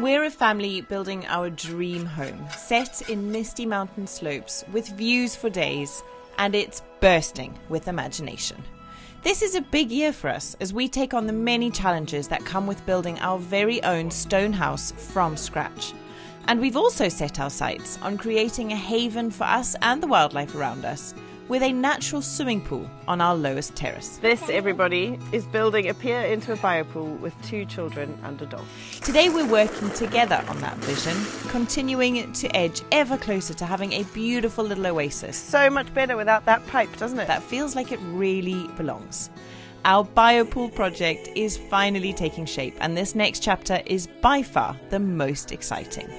We're a family building our dream home, set in misty mountain slopes with views for days, and it's bursting with imagination. This is a big year for us as we take on the many challenges that come with building our very own stone house from scratch. And we've also set our sights on creating a haven for us and the wildlife around us, with a natural swimming pool on our lowest terrace. This, everybody, is building a pier into a biopool with 2 children and a dog. Today we're working together on that vision, continuing to edge ever closer to having a beautiful little oasis. So much better without that pipe, doesn't it? That feels like it really belongs. Our biopool project is finally taking shape, and this next chapter is by far the most exciting.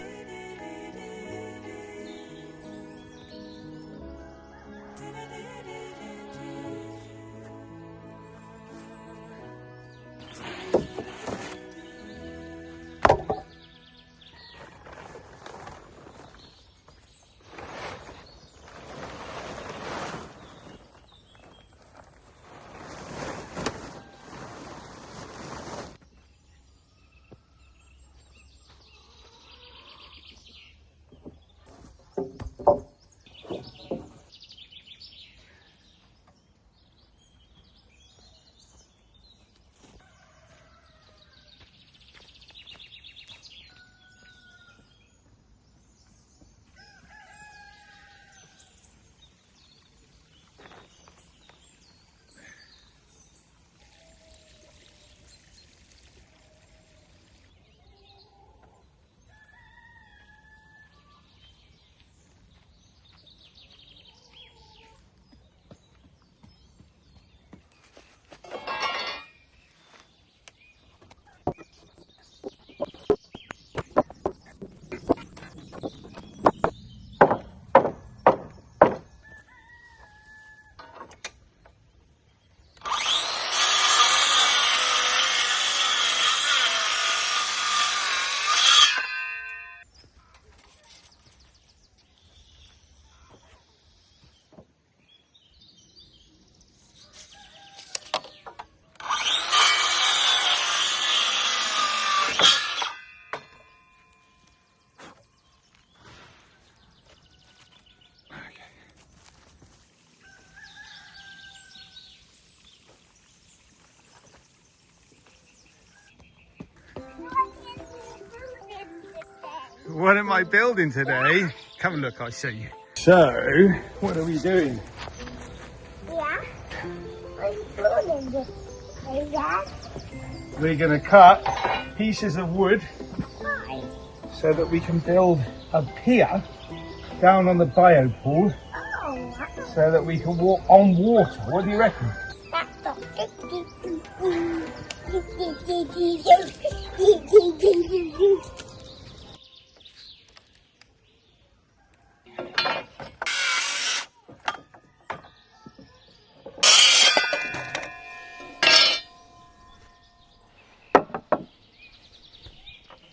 What am I building today? Come look, I'll show you. So, what are we doing? We're going to cut pieces of wood so that we can build a pier down on the biopool so that we can walk on water. What do you reckon?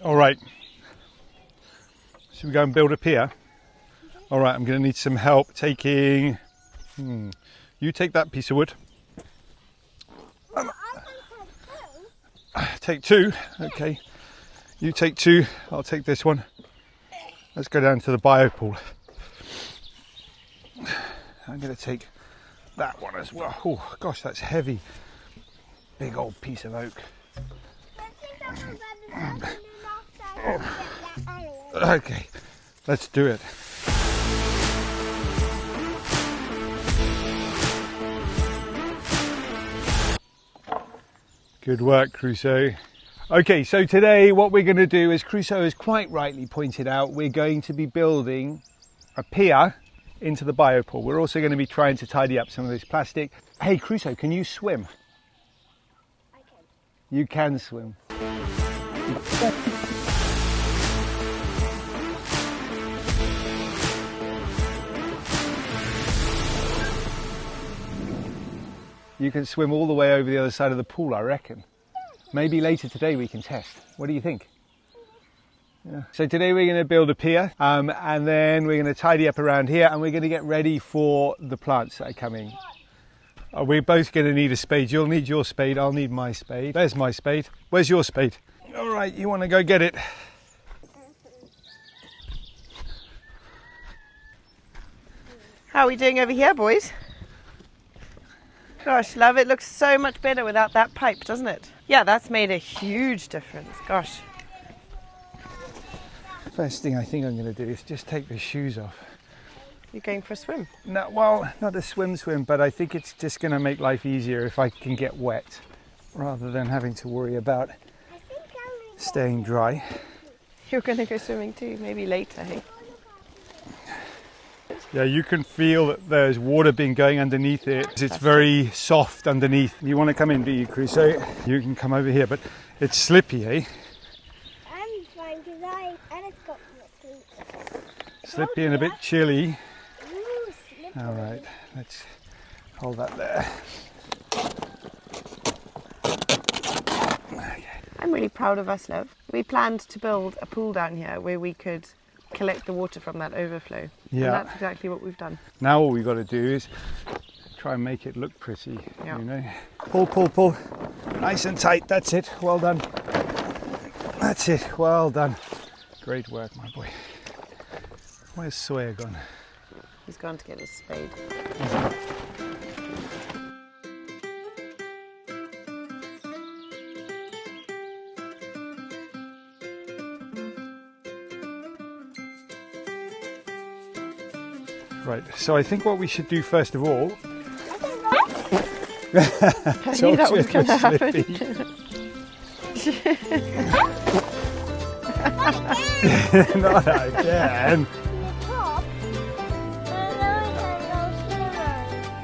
All right, should we go and build a pier? All right, I'm going to need some help taking, you take that piece of wood. Take 2, okay. You take 2, I'll take this one. Let's go down to the biopool. I'm going to take that one as well. Oh gosh, that's heavy. Big old piece of oak. Okay, let's do it. Good work, Crusoe. Okay, so today what we're going to do, as Crusoe has quite rightly pointed out, we're going to be building a pier into the biopool. We're also going to be trying to tidy up some of this plastic. Hey, Crusoe, can you swim? I can. You can swim. You can swim all the way over the other side of the pool, I reckon. Maybe later today we can test. What do you think? Yeah. So today we're going to build a pier and then we're going to tidy up around here and we're going to get ready for the plants that are coming. We're both going to need a spade. You'll need your spade, I'll need my spade. There's my spade. Where's your spade? All right, you want to go get it? How are we doing over here, boys? Gosh, love, it looks so much better without that pipe, doesn't it? Yeah, that's made a huge difference. Gosh. First thing I think I'm going to do is just take the shoes off. You're going for a swim? No, well, not a swim, but I think it's just going to make life easier if I can get wet rather than having to worry about staying dry. You're going to go swimming too, maybe later, hey? Yeah, you can feel that there's water being going underneath it. It's very soft underneath. You want to come in, do you, Crusoe? You can come over here, but it's slippy, eh? I'm fine because I just got my sleep. Slippy and a bit chilly. Ooh, slippery. All right, let's hold that there. I'm really proud of us, love. We planned to build a pool down here where we could collect the water from that overflow. Yeah. And that's exactly what we've done. Now all we've got to do is try and make it look pretty, Yeah. you know. Pull, pull, pull. Nice and tight, that's it. Well done. That's it, well done. Great work, my boy. Where's Sawyer gone? He's gone to get his spade. Right, so I think what we should do first of all... I knew that was going to happen. Not again.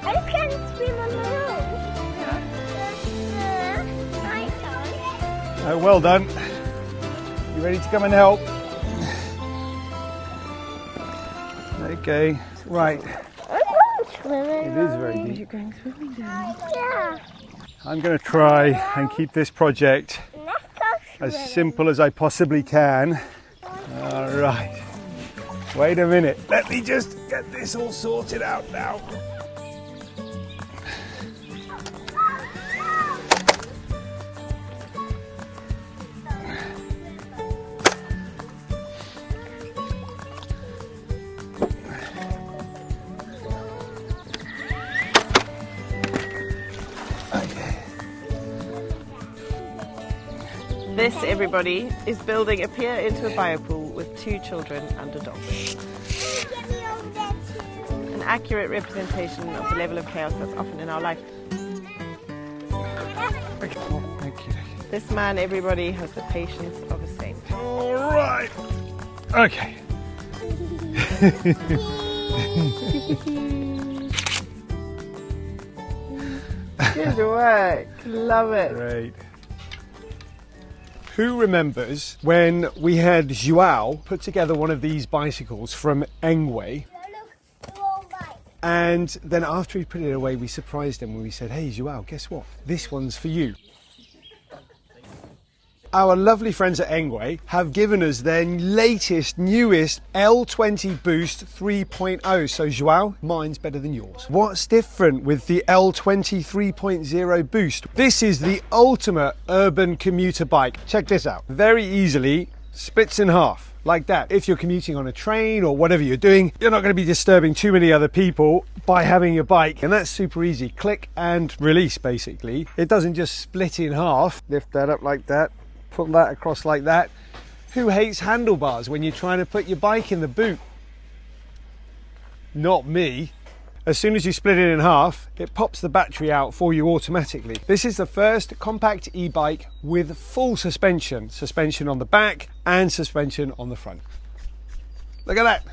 I just can't swim on my own. Well done. You ready to come and help? Okay, right. It is very deep. You're going swimming down. Yeah. I'm going to try and keep this project Let's go as swimming. simple as I possibly can. All right. Wait a minute. Let me just get this all sorted out now. This, everybody, is building a pier into a biopool with 2 children and a dog. Get me over there too. An accurate representation of the level of chaos that's often in our life. Thank you. This man, everybody, has the patience of a saint. All right. Okay. Good work. Love it. Great. Who remembers when we had Joao put together one of these bicycles from Engway, Look, roll back. and then after he put it away, we surprised him when we said, "Hey Joao, guess what? This one's for you." Our lovely friends at Engway have given us their latest, newest L20 Boost 3.0. So Joao, mine's better than yours. What's different with the L20 3.0 Boost? This is the ultimate urban commuter bike. Check this out. Very easily splits in half. Like that. If you're commuting on a train or whatever you're doing, you're not going to be disturbing too many other people by having your bike. And that's super easy. Click and release, basically. It doesn't just split in half. Lift that up like that. Put that across like that. Who hates handlebars when you're trying to put your bike in the boot? Not me. As soon as you split it in half, it pops the battery out for you automatically. This is the first compact e-bike with full suspension. Suspension on the back and suspension on the front. Look at that.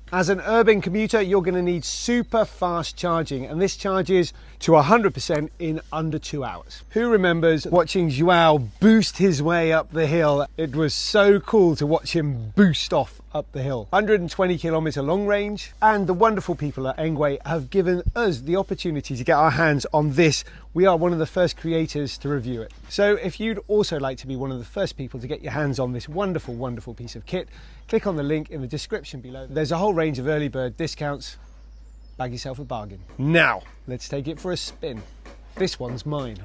As an urban commuter, you're going to need super fast charging, and this charges to 100% in under 2 hours. Who remembers watching Joao boost his way up the hill? It was so cool to watch him boost off up the hill. 120 kilometer long range, and the wonderful people at Engway have given us the opportunity to get our hands on this. We are one of the first creators to review it. So if you'd also like to be one of the first people to get your hands on this wonderful, wonderful piece of kit, click on the link in the description below. There's a whole range of early bird discounts. Bag yourself a bargain. Now, let's take it for a spin. This one's mine.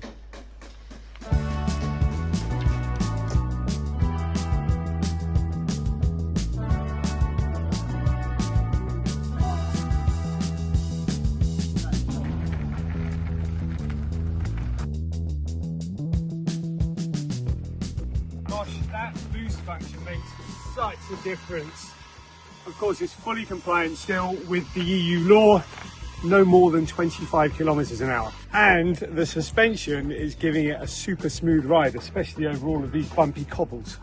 function makes such a difference. Of course, it's fully compliant still with the EU law, no more than 25 kilometers an hour. And the suspension is giving it a super smooth ride, especially over all of these bumpy cobbles.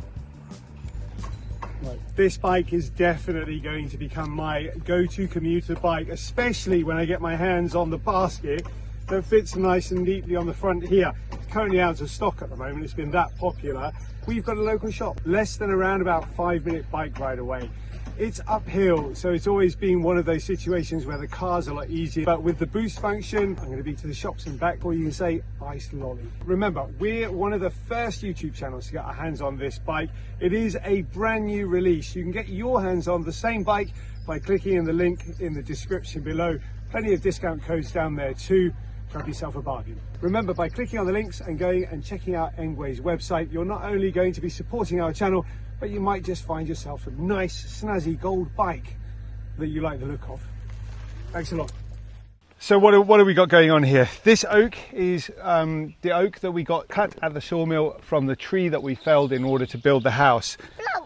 Right. This bike is definitely going to become my go-to commuter bike, especially when I get my hands on the basket that fits nice and neatly on the front here. It's currently out of stock at the moment, it's been that popular. We've got a local shop, less than around about 5-minute bike ride away. It's uphill, so it's always been one of those situations where the car's a lot easier. But with the boost function, I'm going to be to the shops and back, or you can say ice lolly. Remember, we're one of the first YouTube channels to get our hands on this bike. It is a brand new release. You can get your hands on the same bike by clicking in the link in the description below. Plenty of discount codes down there too. Grab yourself a bargain. Remember, by clicking on the links and going and checking out Engway's website, you're not only going to be supporting our channel, but you might just find yourself a nice, snazzy gold bike that you like the look of. Thanks a lot. So what have we got going on here? This oak is the oak that we got cut at the sawmill from the tree that we felled in order to build the house.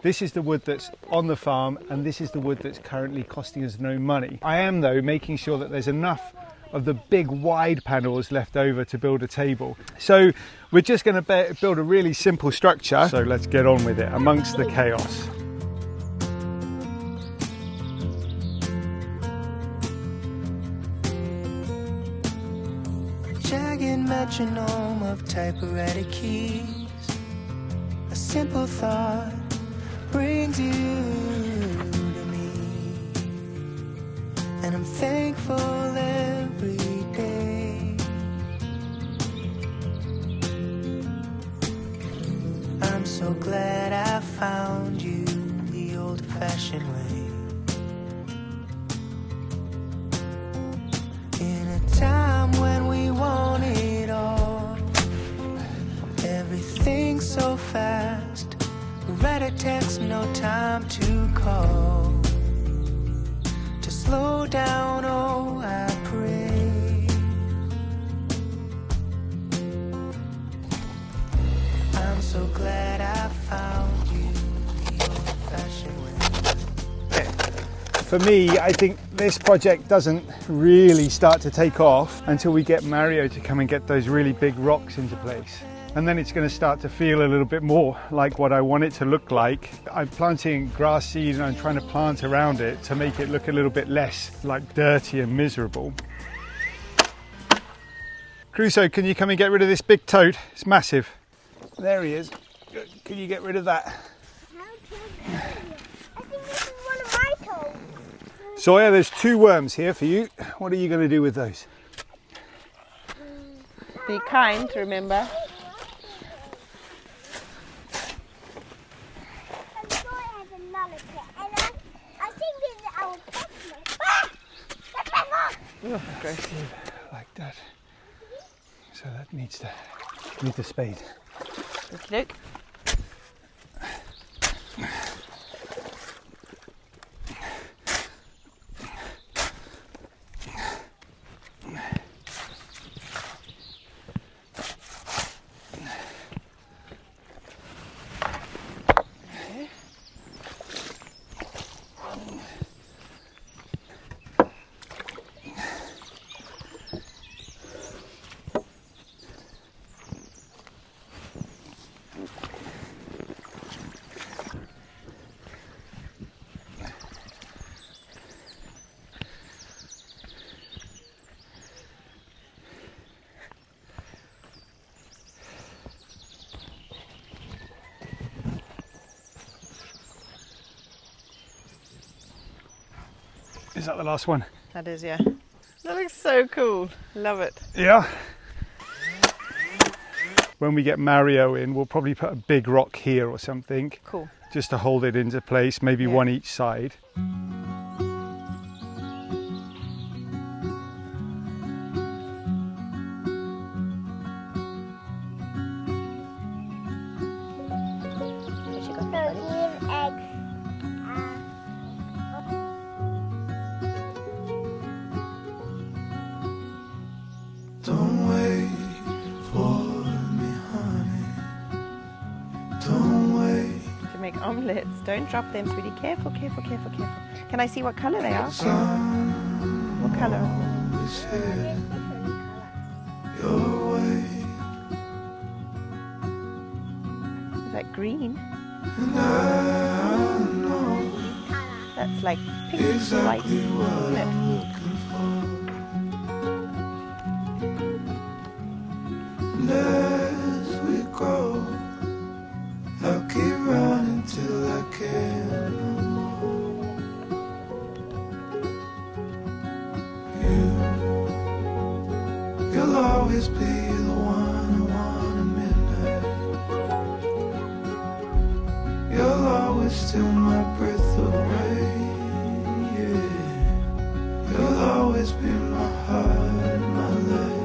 This is the wood that's on the farm, and this is the wood that's currently costing us no money. I am, though, making sure that there's enough of the big wide panels left over to build a table. So we're just going to build a really simple structure. So let's get on with it amongst the chaos. Jagged metronome of typewriter keys. A simple thought brings you to me, and I'm thankful every day. I'm so glad I found you the old-fashioned way. In a time when we want it all, everything's so fast. Read a text, no time to call. To slow down, oh, I pray. I'm so glad I found you the old-fashioned way. For me, I think this project doesn't really start to take off until we get Mario to come and get those really big rocks into place. And then it's going to start to feel a little bit more like what I want it to look like. I'm planting grass seed and I'm trying to plant around it to make it look a little bit less like dirty and miserable. Crusoe, can you come and get rid of this big toad? It's massive. There he is. Can you get rid of that? How can I think this is one of my toes. Sawyer, there's 2 worms here for you. What are you going to do with those? Be kind, remember. Oh, aggressive, like that. So that needs a spade. Look. Is that the last one? That is, yeah. That looks so cool. Love it. Yeah. When we get Mario in, we'll probably put a big rock here or something. Cool. Just to hold it into place, maybe one each side. Don't wait for me, honey. Don't wait. To make omelets. Don't drop them, sweetie. Careful, careful, careful, careful. Can I see what colour they are? What colour? Is that green? That's like pink, white. No. As we go, I'll keep running till I can no more. You'll always be the one I want at midnight. You'll always steal my breath away. Yeah. You'll always be my heart, my life.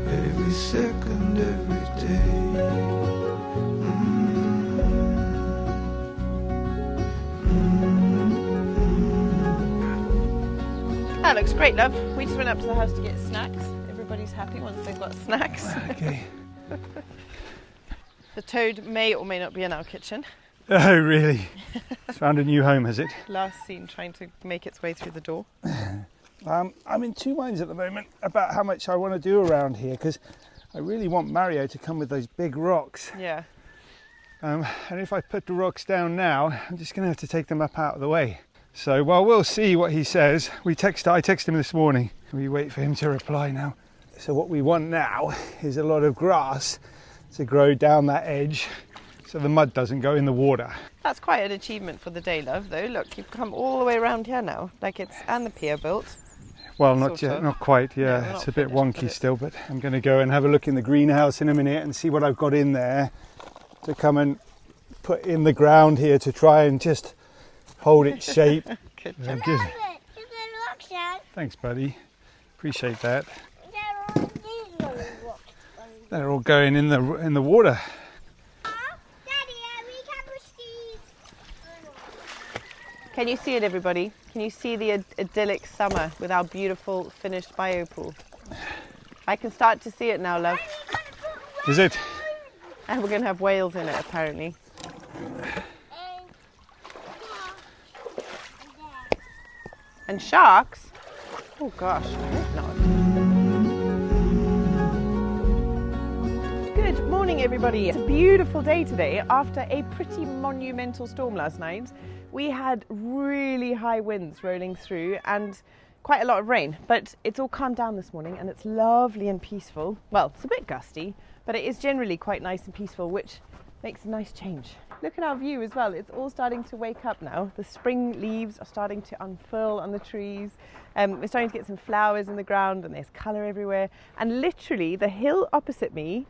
Every second, every day. That looks great, love. We just went up to the house to get snacks. Everybody's happy once they've got snacks. Okay. The toad may or may not be in our kitchen. Oh, really? It's found a new home, has it? Last seen trying to make its way through the door. I'm in two minds at the moment about how much I want to do around here, because I really want Mario to come with those big rocks. Yeah. And if I put the rocks down now, I'm just going to have to take them up out of the way. So, well, we'll see what he says. I texted him this morning. We wait for him to reply now. So what we want now is a lot of grass to grow down that edge so the mud doesn't go in the water. That's quite an achievement for the day, love, though. Look, you've come all the way around here now. And the pier built. Well, not yet, not quite, yeah. No, it's a bit wonky still, but I'm going to go and have a look in the greenhouse in a minute and see what I've got in there to come and put in the ground here to try and just hold its shape. Good job. Look, there's a rock down. Thanks, buddy. Appreciate that. They're all these little rocks. They're all going in the water. Daddy, we can push these. Can you see it, everybody? Can you see the idyllic summer with our beautiful finished bio pool? I can start to see it now, love. Is it? And we're going to have whales in it, apparently. And sharks? Oh gosh, I hope not. Good morning, everybody. It's a beautiful day today. After a pretty monumental storm last night, we had really high winds rolling through and quite a lot of rain, but it's all calmed down this morning and it's lovely and peaceful. Well, it's a bit gusty, but it is generally quite nice and peaceful, which makes a nice change. Look at our view as well. It's all starting to wake up now. The spring leaves are starting to unfurl on the trees. We're starting to get some flowers in the ground and there's colour everywhere. And literally the hill opposite me,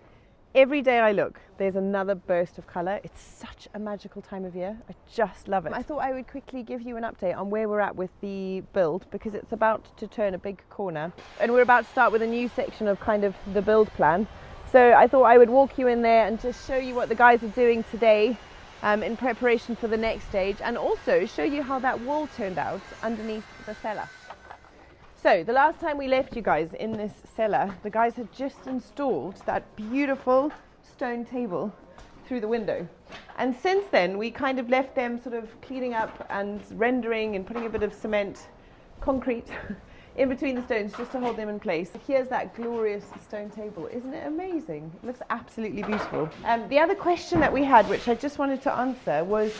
every day I look, there's another burst of colour. It's such a magical time of year. I just love it. I thought I would quickly give you an update on where we're at with the build because it's about to turn a big corner. And we're about to start with a new section of kind of the build plan. So I thought I would walk you in there and just show you what the guys are doing today in preparation for the next stage, and also show you how that wall turned out underneath the cellar. So the last time we left you guys in this cellar, the guys had just installed that beautiful stone table through the window. And since then we kind of left them sort of cleaning up and rendering and putting a bit of cement, concrete in between the stones just to hold them in place. Here's that glorious stone table. Isn't it amazing? It looks absolutely beautiful. The other question that we had, which I just wanted to answer, was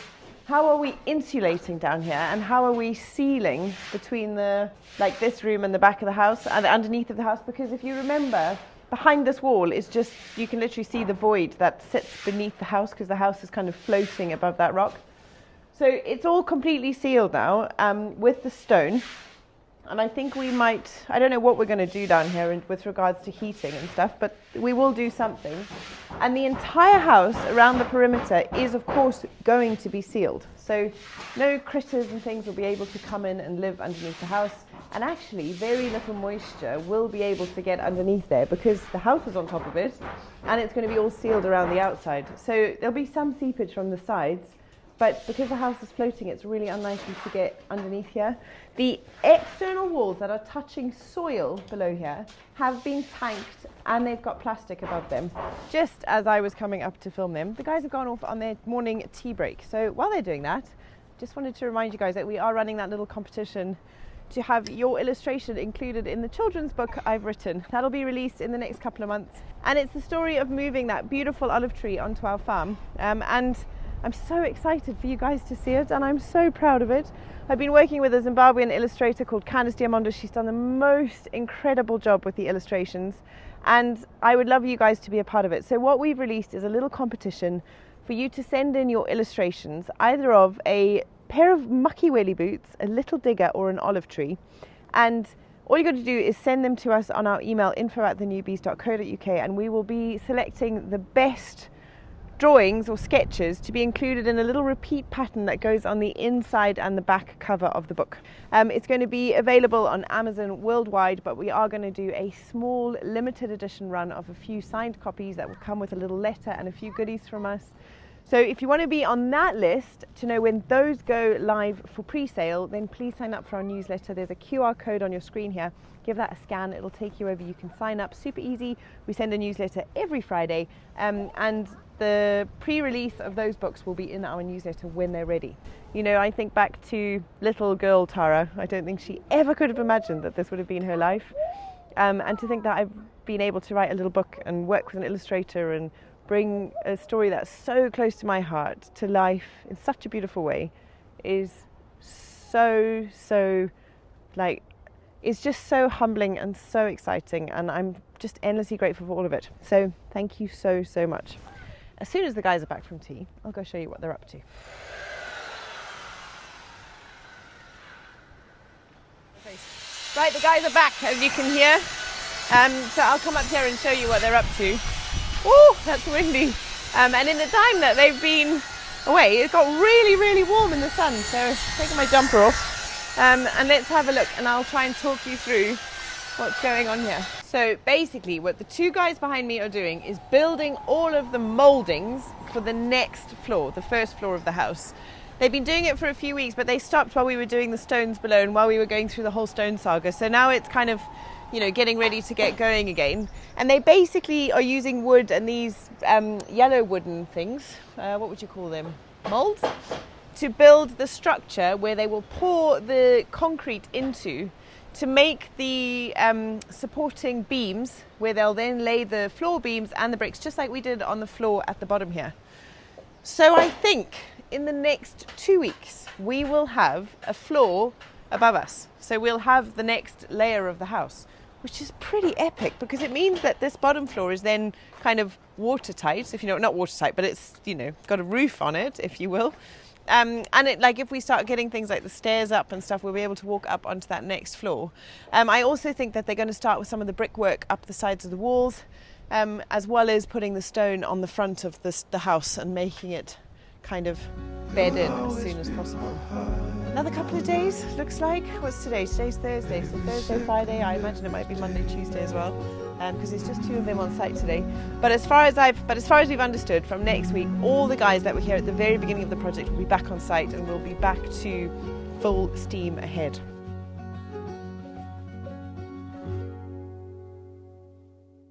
how are we insulating down here and how are we sealing between this room and the back of the house and the underneath of the house? Because if you remember, behind this wall is just, you can literally see the void that sits beneath the house because the house is kind of floating above that rock. So it's all completely sealed now with the stone. And I think we might, I don't know what we're going to do down here with regards to heating and stuff, but we will do something. And the entire house around the perimeter is, of course, going to be sealed. So no critters and things will be able to come in and live underneath the house. And actually, very little moisture will be able to get underneath there because the house is on top of it and it's going to be all sealed around the outside. So there'll be some seepage from the sides, but because the house is floating, it's really unlikely to get underneath here. The external walls that are touching soil below here have been tanked, and they've got plastic above them. Just as I was coming up to film them, the guys have gone off on their morning tea break. So while they're doing that, just wanted to remind you guys that we are running that little competition to have your illustration included in the children's book I've written. That'll be released in the next couple of months. And it's the story of moving that beautiful olive tree onto our farm. And I'm so excited for you guys to see it, and I'm so proud of it. I've been working with a Zimbabwean illustrator called Candice Diamonda. She's done the most incredible job with the illustrations, and I would love you guys to be a part of it. So what we've released is a little competition for you to send in your illustrations, either of a pair of mucky welly boots, a little digger, or an olive tree. And all you got to do is send them to us on our email info@thenewbys.co.uk, and we will be selecting the best drawings or sketches to be included in a little repeat pattern that goes on the inside and the back cover of the book. It's going to be available on Amazon worldwide, but we are going to do a small limited edition run of a few signed copies that will come with a little letter and a few goodies from us. So if you want to be on that list to know when those go live for pre-sale, then please sign up for our newsletter. There's a QR code on your screen here. Give that a scan. It'll take you over. You can sign up. Super easy. We send a newsletter every Friday, and the pre-release of those books will be in our newsletter when they're ready. You know, I think back to little girl Tara. I don't think she ever could have imagined that this would have been her life. And to think that I've been able to write a little book and work with an illustrator and bring a story that's so close to my heart to life in such a beautiful way is so like, it's just so humbling and so exciting, and I'm just endlessly grateful for all of it. So thank you so much. As soon as the guys are back from tea, I'll go show you what they're up to. Right, the guys are back, as you can hear. So I'll come up here and show you what they're up to. Oh, that's windy. And in the time that they've been away, it got really warm in the sun. So I'm taking my jumper off. And let's have a look, and I'll try and talk you through what's going on here. So basically what the two guys behind me are doing is building all of the mouldings for the next floor, the first floor of the house. They've been doing it for a few weeks, but they stopped while we were doing the stones below and while we were going through the whole stone saga. So now it's kind of, you know, getting ready to get going again. And they basically are using wood and these yellow wooden things, what would you call them? Molds? To build the structure where they will pour the concrete into to make the supporting beams, where they'll then lay the floor beams and the bricks, just like we did on the floor at the bottom here. So I think in the next 2 weeks, we will have a floor above us. So we'll have the next layer of the house, which is pretty epic because it means that this bottom floor is then kind of watertight, if you know, not watertight, but it's, you know, got a roof on it, if you will. And it, like, if we start getting things like the stairs up and stuff, we'll be able to walk up onto that next floor. I also think that they're going to start with some of the brickwork up the sides of the walls, as well as putting the stone on the front of the house and making it kind of bed in as soon as possible. Another couple of days, looks like. What's today? Today's Thursday, so Thursday, Friday. I imagine it might be Monday, Tuesday as well, because it's just two of them on site today. But as far as we've understood, from next week, all the guys that were here at the very beginning of the project will be back on site, and we'll be back to full steam ahead.